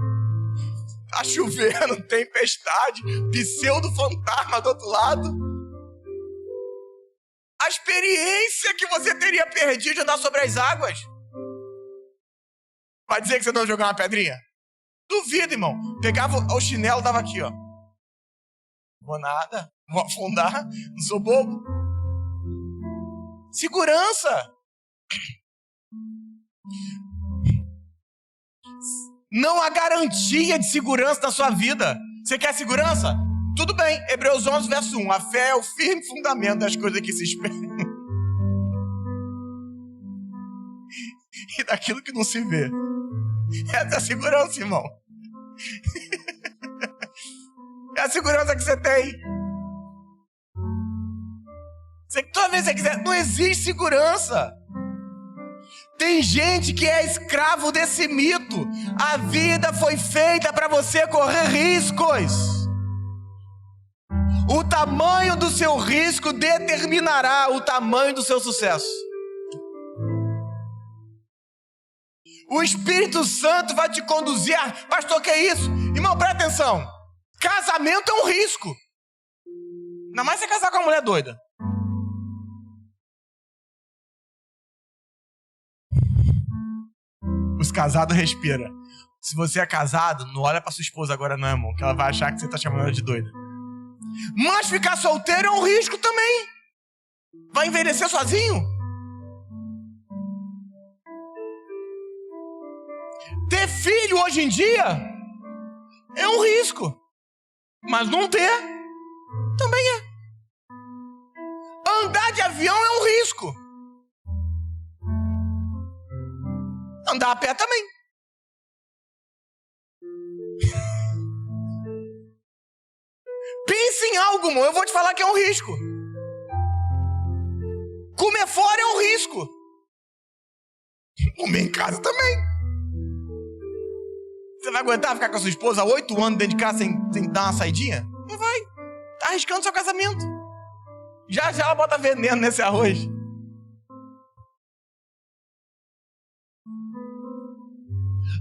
Tá chovendo, tempestade, pseudo-fantasma do outro lado. A experiência que você teria perdido de andar sobre as águas. Vai dizer que você não jogou uma pedrinha? Duvido, irmão. Pegava o chinelo e dava aqui, ó. Vou nada, vou afundar, não sou bobo. Segurança. Não há garantia de segurança na sua vida. Você quer segurança? Tudo bem. Hebreus 11, verso 1. A fé é o firme fundamento das coisas que se esperam e daquilo que não se vê. Essa é a segurança, irmão. É a segurança que você tem. Toda vez que você quiser, não existe segurança. Tem gente que é escravo desse mito. A vida foi feita para você correr riscos. O tamanho do seu risco determinará o tamanho do seu sucesso. O Espírito Santo vai te conduzir. Pastor, que é isso? Irmão, presta atenção. Casamento é um risco. Ainda mais você casar com uma mulher doida. Os casados respiram. Se você é casado, não olha pra sua esposa agora não, irmão, que ela vai achar que você tá chamando ela de doida. Mas ficar solteiro é um risco também. Vai envelhecer sozinho? Ter filho hoje em dia é um risco. Mas não ter também é. Andar de avião é um risco. Andar a pé também. Pense em algo, irmão. Eu vou te falar que é um risco. Comer fora é um risco. Comer em casa também. Você vai aguentar ficar com a sua esposa há 8 anos dentro de casa sem dar uma saidinha? Não vai. Tá arriscando seu casamento. Já ela bota veneno nesse arroz.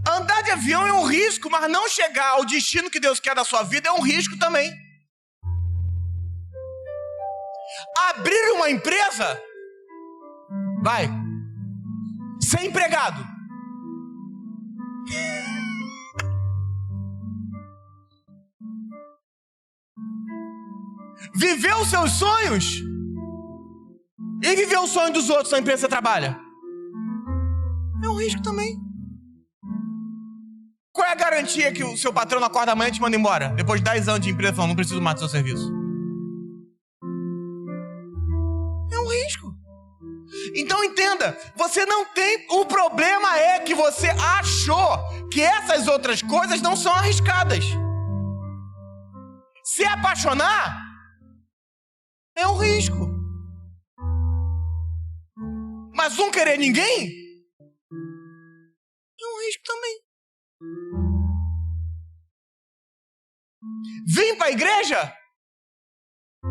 Andar de avião é um risco, mas não chegar ao destino que Deus quer da sua vida é um risco também. Abrir uma empresa, vai, ser empregado. Viver os seus sonhos e viver o sonho dos outros na empresa que você trabalha é um risco também. Qual é a garantia que o seu patrão acorda amanhã e te manda embora? Depois de 10 anos de empresa, falando, não preciso mais do seu serviço. É um risco. Então entenda, você não tem... O problema é que você achou que essas outras coisas não são arriscadas. Se apaixonar é um risco. Mas não querer ninguém é um risco também. Vir para a igreja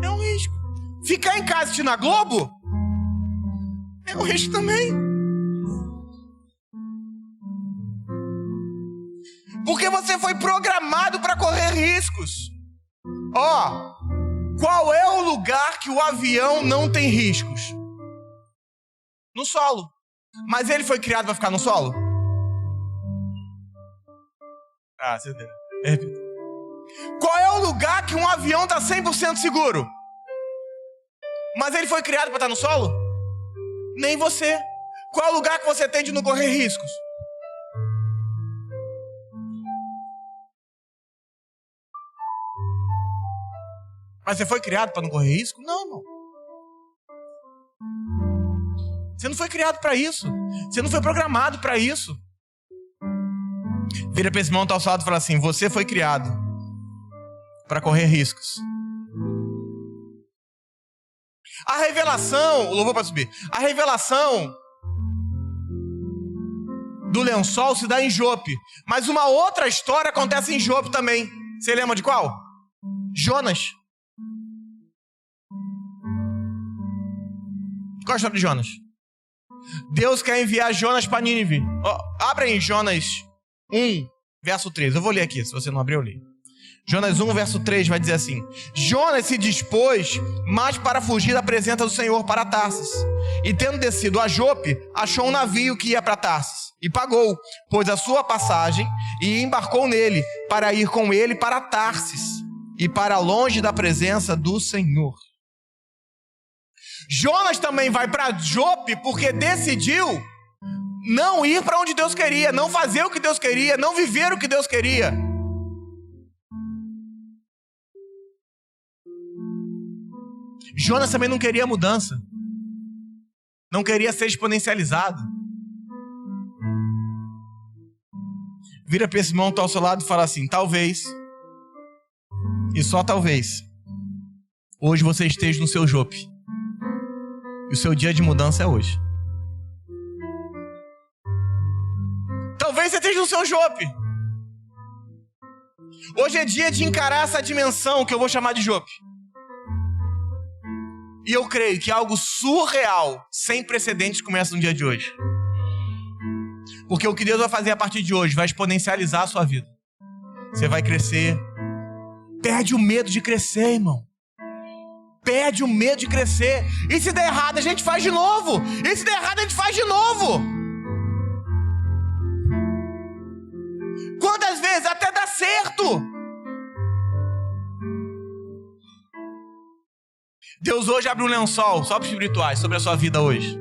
é um risco. Ficar em casa assistindo a Globo é um risco também. Porque você foi programado para correr riscos. Ó, qual é o lugar que o avião não tem riscos? No solo. Mas ele foi criado para ficar no solo? Ah, você deu. Qual é o lugar que um avião está 100% seguro? Mas ele foi criado para estar no solo? Nem você. Qual é o lugar que você tem de não correr riscos? Mas você foi criado para não correr risco? Não, irmão. Você não foi criado para isso. Você não foi programado para isso. Vira para esse irmão, tá ao seu lado e fala assim: você foi criado para correr riscos. A revelação, o louvor para subir. A revelação do lençol se dá em Jope. Mas uma outra história acontece em Jope também. Você lembra de qual? Jonas. Qual é a história de Jonas? Deus quer enviar Jonas para Nínive. Abra em Jonas 1, verso 3. Eu vou ler aqui, se você não abrir, eu leio. Jonas 1, verso 3 vai dizer assim: Jonas se dispôs, mas para fugir da presença do Senhor para Tarsis. E tendo descido a Jope, achou um navio que ia para Tarsis. E pagou, pôs a sua passagem e embarcou nele, para ir com ele para Tarsis e para longe da presença do Senhor. Jonas também vai para Jope porque decidiu não ir para onde Deus queria, não fazer o que Deus queria, não viver o que Deus queria. Jonas também não queria mudança, não queria ser exponencializado. Vira para esse irmão que está ao seu lado e fala assim: talvez, e só talvez, hoje você esteja no seu Jope. E o seu dia de mudança é hoje. Talvez você esteja no seu Jope. Hoje é dia de encarar essa dimensão que eu vou chamar de Jope. E eu creio que algo surreal, sem precedentes, começa no dia de hoje. Porque o que Deus vai fazer a partir de hoje vai exponencializar a sua vida. Você vai crescer. Perde o medo de crescer, irmão. Perde o medo de crescer. E se der errado, a gente faz de novo. E se der errado, a gente faz de novo. Quantas vezes? Até dar certo. Deus hoje abre um lençol, só para os espirituais, sobre a sua vida hoje.